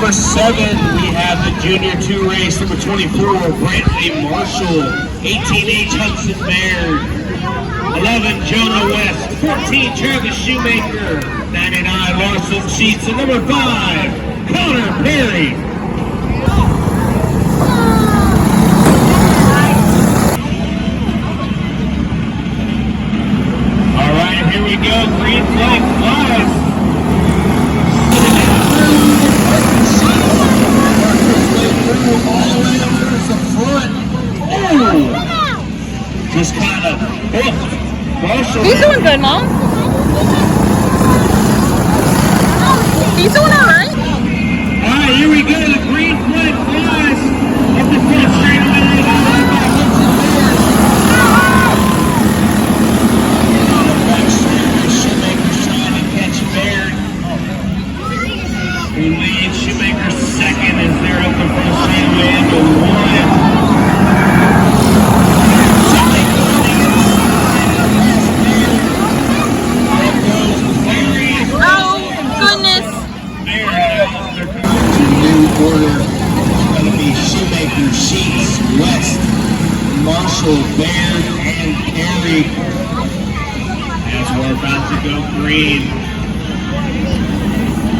Number 7, we have the Junior 2 race, number 24, Brantley Marshall, 18H Hudson Baird, 11, Jonah West, 14, Travis Shoemaker, 99, Larson Sheets, and number 5, Connor Perry. All right, here we go, green flag flies. Just kind of He's doing good, Mom. He's doing all right. All right, here we go. The green flag flies up the front straightaway. Shoemaker's trying to catch Baird. Who leads Shoemaker second as they're up the front straightaway into 1. Order is going to be Shoemaker, Sheets, West, Marshall, Baird, and Perry. As we're about to go green.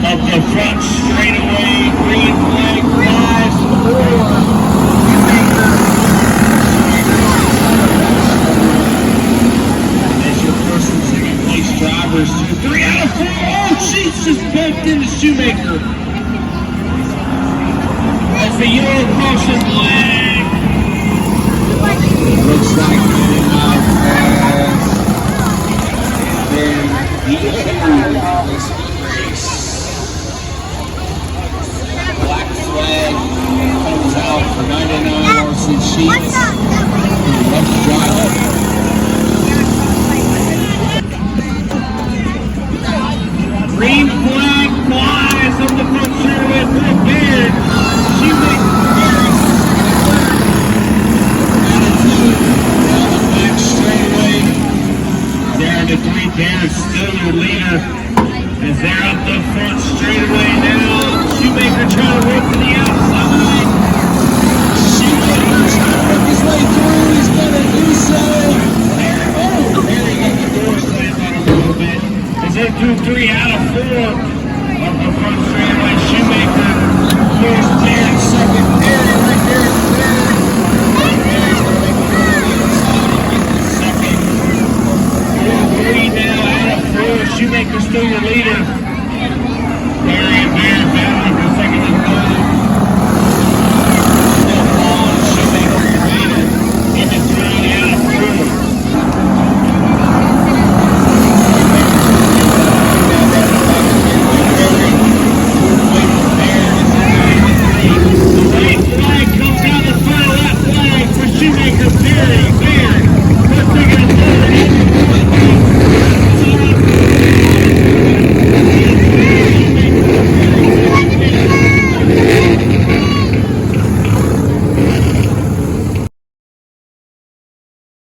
Up the front straightaway, green flag flies for as your first and second place drivers. 3 out of 4. Oh, Sheets just bumped into Shoemaker. That's the yellow caution flag. Looks like getting out fast. Then the end of this race. Black flag comes out for 99 Larson Sheets. Left driver. Green flag flies up the front straightaway for Baird. Baird still your leader as they're up the front straightaway now. Shoemaker trying to work to the outside. Shoemaker trying to work his way through. He's going to do so. Perry got the door slammed on a little bit as they're through 3 out of 4 up the front straightaway. Shoemaker first, Baird second. Perry right there. Perry's going to make a move on the inside and get the second. 3 now out of 4. Shoemaker still your leader.